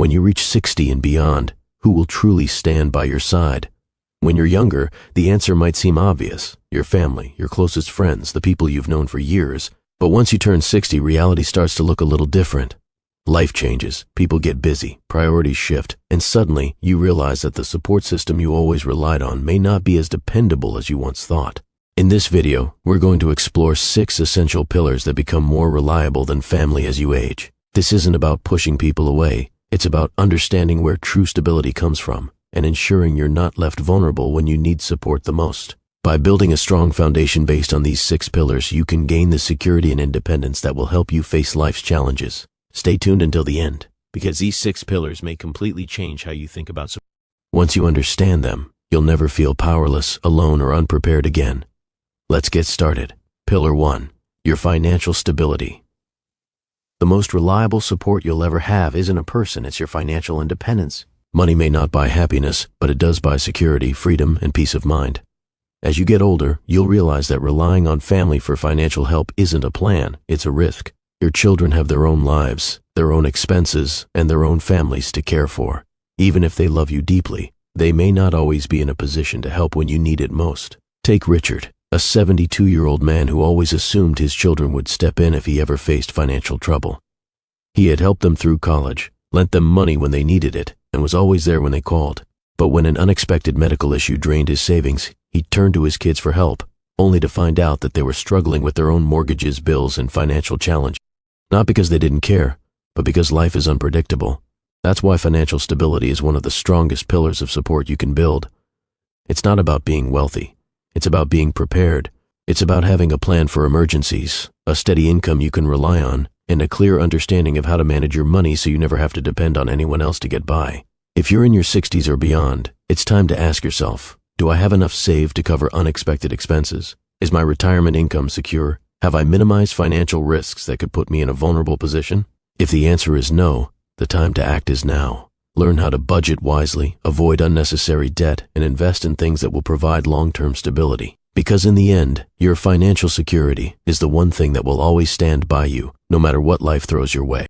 When you reach 60 and beyond, who will truly stand by your side? When you're younger, the answer might seem obvious: your family, your closest friends, the people you've known for years. But once you turn 60, reality starts to look a little different. Life changes, people get busy, priorities shift, and suddenly you realize that the support system you always relied on may not be as dependable as you once thought. In this video, we're going to explore 6 essential pillars that become more reliable than family as you age. This isn't about pushing people away. It's about understanding where true stability comes from and ensuring you're not left vulnerable when you need support the most. By building a strong foundation based on these 6 pillars, you can gain the security and independence that will help you face life's challenges. Stay tuned until the end, because these 6 pillars may completely change how you think about support. Once you understand them, you'll never feel powerless, alone, or unprepared again. Let's get started. Pillar 1. Your financial stability. The most reliable support you'll ever have isn't a person, it's your financial independence. Money may not buy happiness, but it does buy security, freedom, and peace of mind. As you get older, you'll realize that relying on family for financial help isn't a plan, it's a risk. Your children have their own lives, their own expenses, and their own families to care for. Even if they love you deeply, they may not always be in a position to help when you need it most. Take Richard, a 72-year-old man who always assumed his children would step in if he ever faced financial trouble. He had helped them through college, lent them money when they needed it, and was always there when they called. But when an unexpected medical issue drained his savings, he turned to his kids for help, only to find out that they were struggling with their own mortgages, bills, and financial challenges. Not because they didn't care, but because life is unpredictable. That's why financial stability is one of the strongest pillars of support you can build. It's not about being wealthy. It's about being prepared. It's about having a plan for emergencies, a steady income you can rely on, and a clear understanding of how to manage your money so you never have to depend on anyone else to get by. If you're in your 60s or beyond, it's time to ask yourself, do I have enough saved to cover unexpected expenses? Is my retirement income secure? Have I minimized financial risks that could put me in a vulnerable position? If the answer is no, the time to act is now. Learn how to budget wisely, avoid unnecessary debt, and invest in things that will provide long-term stability. Because in the end, your financial security is the one thing that will always stand by you, no matter what life throws your way.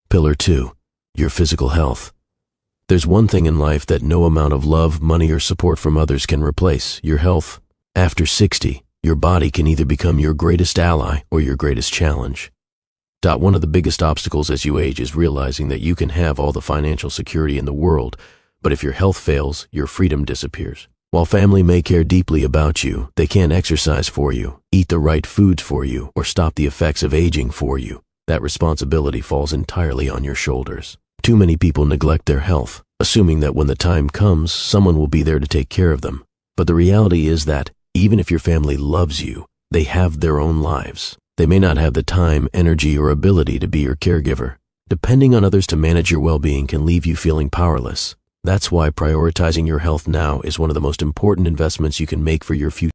Pillar 2. Your physical health. There's one thing in life that no amount of love, money, or support from others can replace: your health. After 60, your body can either become your greatest ally or your greatest challenge. One of the biggest obstacles as you age is realizing that you can have all the financial security in the world, but if your health fails, your freedom disappears. While family may care deeply about you, they can't exercise for you, eat the right foods for you, or stop the effects of aging for you. That responsibility falls entirely on your shoulders. Too many people neglect their health, assuming that when the time comes, someone will be there to take care of them. But the reality is that even if your family loves you, they have their own lives. They may not have the time, energy, or ability to be your caregiver. Depending on others to manage your well-being can leave you feeling powerless. That's why prioritizing your health now is one of the most important investments you can make for your future.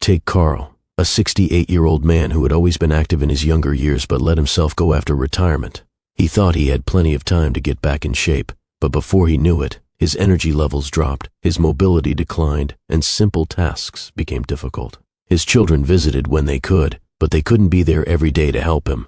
Take Carl, a 68-year-old man who had always been active in his younger years but let himself go after retirement. He thought he had plenty of time to get back in shape, but before he knew it, his energy levels dropped, his mobility declined, and simple tasks became difficult. His children visited when they could, but they couldn't be there every day to help him.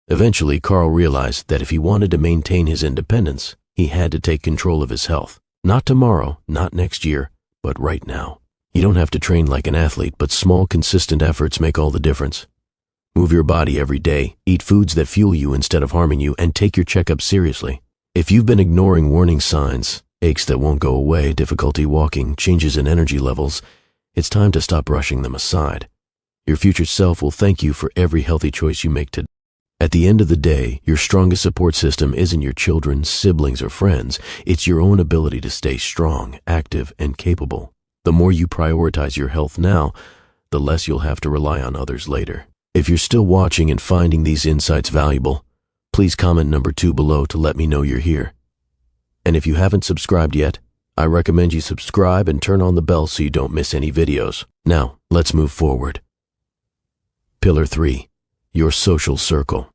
Eventually, Carl realized that if he wanted to maintain his independence, he had to take control of his health. Not tomorrow, not next year, but right now. You don't have to train like an athlete, but small, consistent efforts make all the difference. Move your body every day, eat foods that fuel you instead of harming you, and take your checkups seriously. If you've been ignoring warning signs, aches that won't go away, difficulty walking, changes in energy levels, it's time to stop brushing them aside. Your future self will thank you for every healthy choice you make today. At the end of the day, your strongest support system isn't your children, siblings, or friends. It's your own ability to stay strong, active, and capable. The more you prioritize your health now, the less you'll have to rely on others later. If you're still watching and finding these insights valuable, please comment number 2 below to let me know you're here. And if you haven't subscribed yet, I recommend you subscribe and turn on the bell so you don't miss any videos. Now, let's move forward. Pillar 3. Your social circle.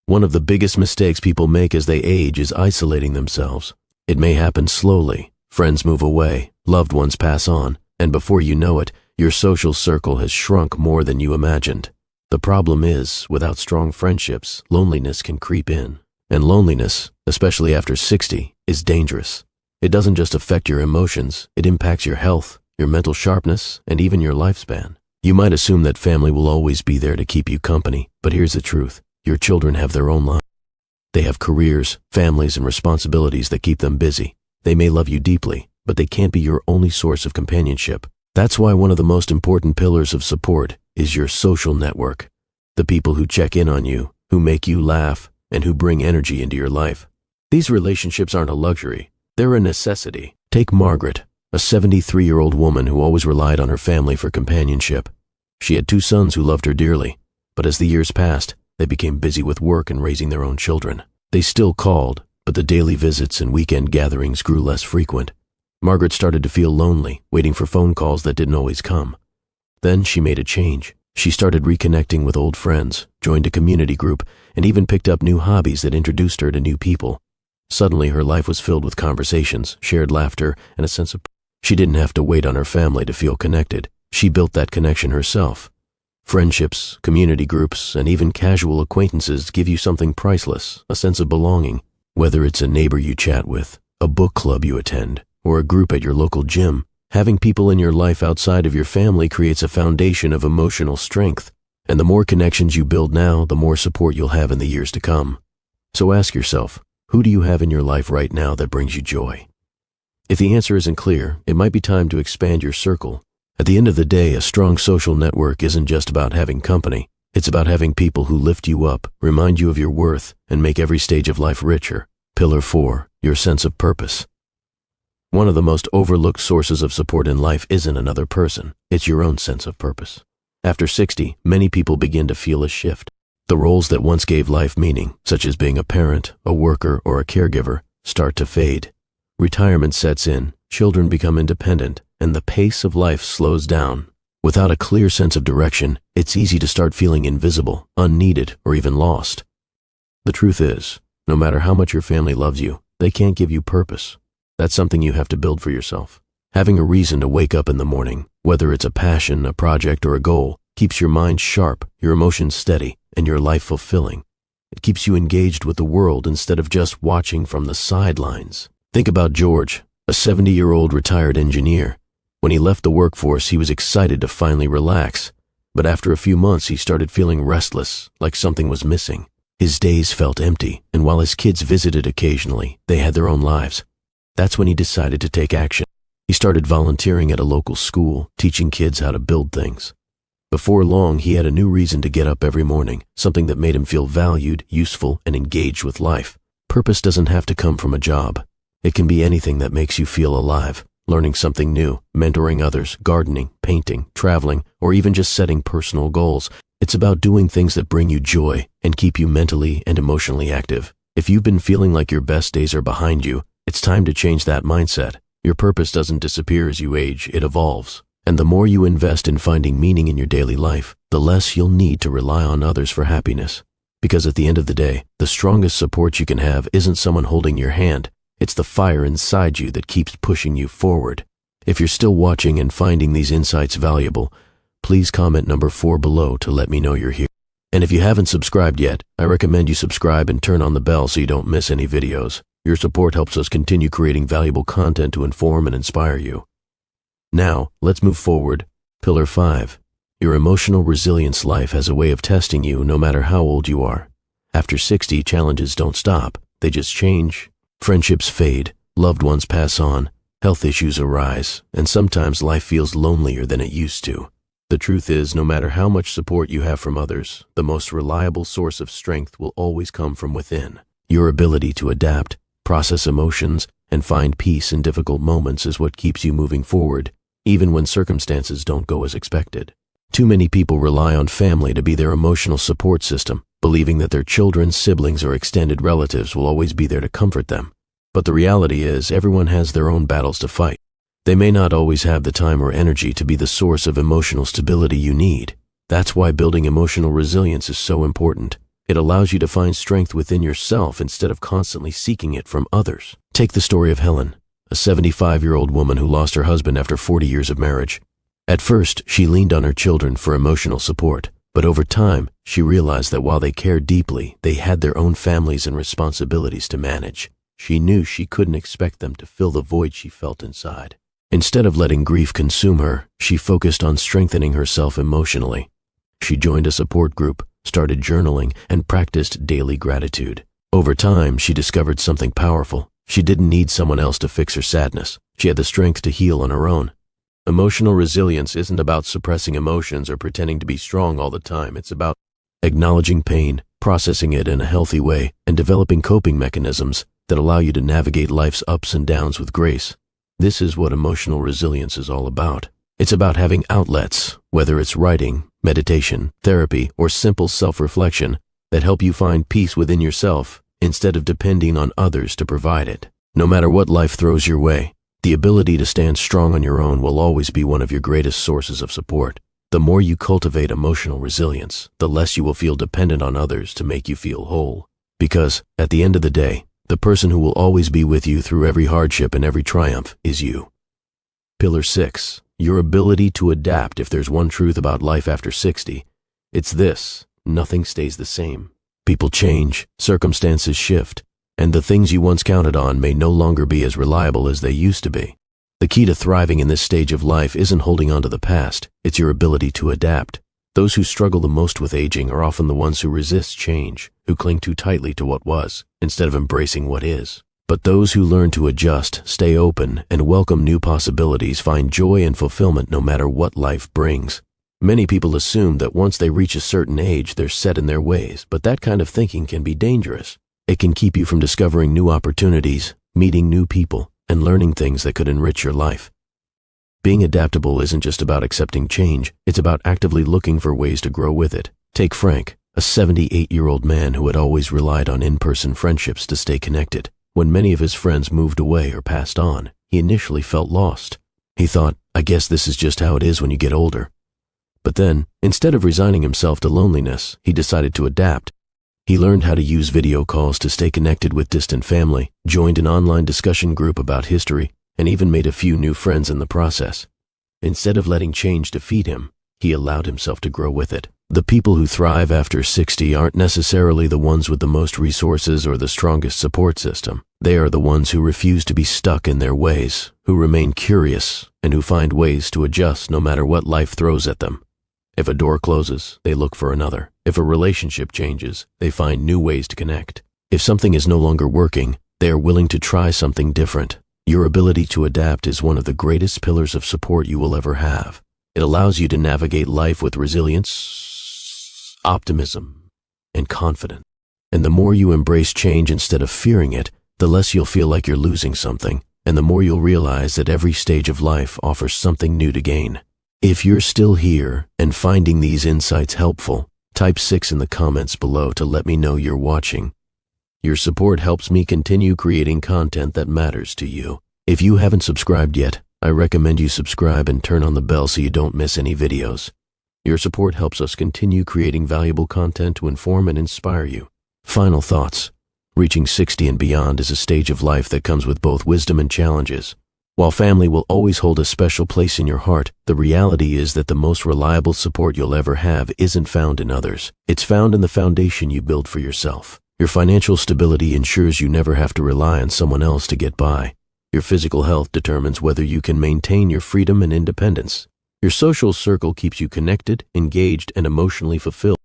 One of the biggest mistakes people make as they age is isolating themselves. It may happen slowly. Friends move away, loved ones pass on, and before you know it, your social circle has shrunk more than you imagined. The problem is, without strong friendships, loneliness can creep in. And loneliness, especially after 60, is dangerous. It doesn't just affect your emotions, it impacts your health, your mental sharpness, and even your lifespan. You might assume that family will always be there to keep you company, but here's the truth. Your children have their own lives. They have careers, families, and responsibilities that keep them busy. They may love you deeply, but they can't be your only source of companionship. That's why one of the most important pillars of support is your social network. The people who check in on you, who make you laugh, and who bring energy into your life. These relationships aren't a luxury, they're a necessity. Take Margaret, a 73-year-old woman who always relied on her family for companionship. She had 2 sons who loved her dearly, but as the years passed, they became busy with work and raising their own children. They still called, but the daily visits and weekend gatherings grew less frequent. Margaret started to feel lonely, waiting for phone calls that didn't always come. Then she made a change. She started reconnecting with old friends, joined a community group, and even picked up new hobbies that introduced her to new people. Suddenly, her life was filled with conversations, shared laughter, and a sense of... She didn't have to wait on her family to feel connected. She built that connection herself. Friendships, community groups, and even casual acquaintances give you something priceless, a sense of belonging. Whether it's a neighbor you chat with, a book club you attend, or a group at your local gym, having people in your life outside of your family creates a foundation of emotional strength. And the more connections you build now, the more support you'll have in the years to come. So ask yourself, who do you have in your life right now that brings you joy? If the answer isn't clear, it might be time to expand your circle. At the end of the day, a strong social network isn't just about having company. It's about having people who lift you up, remind you of your worth, and make every stage of life richer. Pillar 4, your sense of purpose. One of the most overlooked sources of support in life isn't another person. It's your own sense of purpose. After 60, many people begin to feel a shift. The roles that once gave life meaning, such as being a parent, a worker, or a caregiver, start to fade. Retirement sets in, children become independent, and the pace of life slows down. Without a clear sense of direction, it's easy to start feeling invisible, unneeded, or even lost. The truth is, no matter how much your family loves you, they can't give you purpose. That's something you have to build for yourself. Having a reason to wake up in the morning, whether it's a passion, a project, or a goal, keeps your mind sharp, your emotions steady, and your life fulfilling. It keeps you engaged with the world instead of just watching from the sidelines. Think about George, a 70-year-old retired engineer. When he left the workforce, he was excited to finally relax. But after a few months, he started feeling restless, like something was missing. His days felt empty, and while his kids visited occasionally, they had their own lives. That's when he decided to take action. He started volunteering at a local school, teaching kids how to build things. Before long, he had a new reason to get up every morning, something that made him feel valued, useful, and engaged with life. Purpose doesn't have to come from a job. It can be anything that makes you feel alive, learning something new, mentoring others, gardening, painting, traveling, or even just setting personal goals. It's about doing things that bring you joy and keep you mentally and emotionally active. If you've been feeling like your best days are behind you, it's time to change that mindset. Your purpose doesn't disappear as you age, it evolves. And the more you invest in finding meaning in your daily life, the less you'll need to rely on others for happiness. Because at the end of the day, the strongest support you can have isn't someone holding your hand. It's the fire inside you that keeps pushing you forward. If you're still watching and finding these insights valuable, please comment number 4 below to let me know you're here. And if you haven't subscribed yet, I recommend you subscribe and turn on the bell so you don't miss any videos. Your support helps us continue creating valuable content to inform and inspire you. Now, let's move forward. Pillar 5. Your emotional resilience life has a way of testing you no matter how old you are. After 60, challenges don't stop. They just change. Friendships fade, loved ones pass on, health issues arise, and sometimes life feels lonelier than it used to. The truth is, no matter how much support you have from others, the most reliable source of strength will always come from within. Your ability to adapt, process emotions, and find peace in difficult moments is what keeps you moving forward, even when circumstances don't go as expected. Too many people rely on family to be their emotional support system, believing that their children, siblings, or extended relatives will always be there to comfort them. But the reality is, everyone has their own battles to fight. They may not always have the time or energy to be the source of emotional stability you need. That's why building emotional resilience is so important. It allows you to find strength within yourself instead of constantly seeking it from others. Take the story of Helen, a 75-year-old woman who lost her husband after 40 years of marriage. At first, she leaned on her children for emotional support, but over time, she realized that while they cared deeply, they had their own families and responsibilities to manage. She knew she couldn't expect them to fill the void she felt inside. Instead of letting grief consume her, she focused on strengthening herself emotionally. She joined a support group, started journaling, and practiced daily gratitude. Over time, she discovered something powerful. She didn't need someone else to fix her sadness. She had the strength to heal on her own. Emotional resilience isn't about suppressing emotions or pretending to be strong all the time. It's about acknowledging pain, processing it in a healthy way, and developing coping mechanisms that allow you to navigate life's ups and downs with grace. This is what emotional resilience is all about. It's about having outlets, whether it's writing, meditation, therapy, or simple self-reflection, that help you find peace within yourself instead of depending on others to provide it. No matter what life throws your way, the ability to stand strong on your own will always be one of your greatest sources of support. The more you cultivate emotional resilience, the less you will feel dependent on others to make you feel whole. Because, at the end of the day, the person who will always be with you through every hardship and every triumph is you. Pillar 6. Your ability to adapt. If there's one truth about life after 60, it's this: nothing stays the same. People change, circumstances shift, and the things you once counted on may no longer be as reliable as they used to be. The key to thriving in this stage of life isn't holding on to the past, it's your ability to adapt. Those who struggle the most with aging are often the ones who resist change, who cling too tightly to what was, instead of embracing what is. But those who learn to adjust, stay open, and welcome new possibilities find joy and fulfillment no matter what life brings. Many people assume that once they reach a certain age, they're set in their ways, but that kind of thinking can be dangerous. It can keep you from discovering new opportunities, meeting new people, and learning things that could enrich your life. Being adaptable isn't just about accepting change, it's about actively looking for ways to grow with it. Take Frank, a 78-year-old man who had always relied on in-person friendships to stay connected. When many of his friends moved away or passed on, he initially felt lost. He thought, I guess this is just how it is when you get older. But then, instead of resigning himself to loneliness, he decided to adapt. He learned how to use video calls to stay connected with distant family, joined an online discussion group about history, and even made a few new friends in the process. Instead of letting change defeat him, he allowed himself to grow with it. The people who thrive after 60 aren't necessarily the ones with the most resources or the strongest support system. They are the ones who refuse to be stuck in their ways, who remain curious, and who find ways to adjust no matter what life throws at them. If a door closes, they look for another. If a relationship changes, they find new ways to connect. If something is no longer working, they are willing to try something different. Your ability to adapt is one of the greatest pillars of support you will ever have. It allows you to navigate life with resilience, optimism, and confidence. And the more you embrace change instead of fearing it, the less you'll feel like you're losing something, and the more you'll realize that every stage of life offers something new to gain. If you're still here and finding these insights helpful, type 6 in the comments below to let me know you're watching. Your support helps me continue creating content that matters to you. If you haven't subscribed yet, I recommend you subscribe and turn on the bell so you don't miss any videos. Your support helps us continue creating valuable content to inform and inspire you. Final thoughts. Reaching 60 and beyond is a stage of life that comes with both wisdom and challenges. While family will always hold a special place in your heart, the reality is that the most reliable support you'll ever have isn't found in others. It's found in the foundation you build for yourself. Your financial stability ensures you never have to rely on someone else to get by. Your physical health determines whether you can maintain your freedom and independence. Your social circle keeps you connected, engaged, and emotionally fulfilled.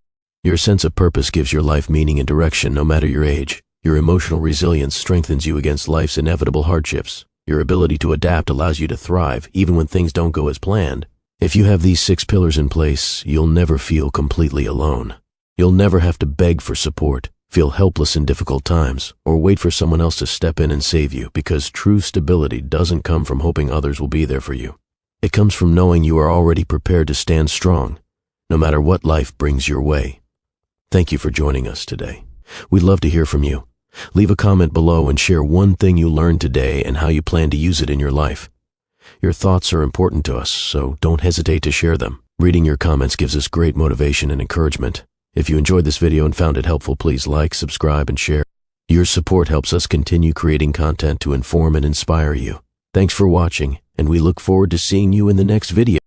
Your sense of purpose gives your life meaning and direction no matter your age. Your emotional resilience strengthens you against life's inevitable hardships. Your ability to adapt allows you to thrive even when things don't go as planned. If you have these 6 pillars in place, you'll never feel completely alone. You'll never have to beg for support, feel helpless in difficult times, or wait for someone else to step in and save you, because true stability doesn't come from hoping others will be there for you. It comes from knowing you are already prepared to stand strong, no matter what life brings your way. Thank you for joining us today. We'd love to hear from you. Leave a comment below and share one thing you learned today and how you plan to use it in your life. Your thoughts are important to us, so don't hesitate to share them. Reading your comments gives us great motivation and encouragement. If you enjoyed this video and found it helpful, please like, subscribe, and share. Your support helps us continue creating content to inform and inspire you. Thanks for watching, and we look forward to seeing you in the next video.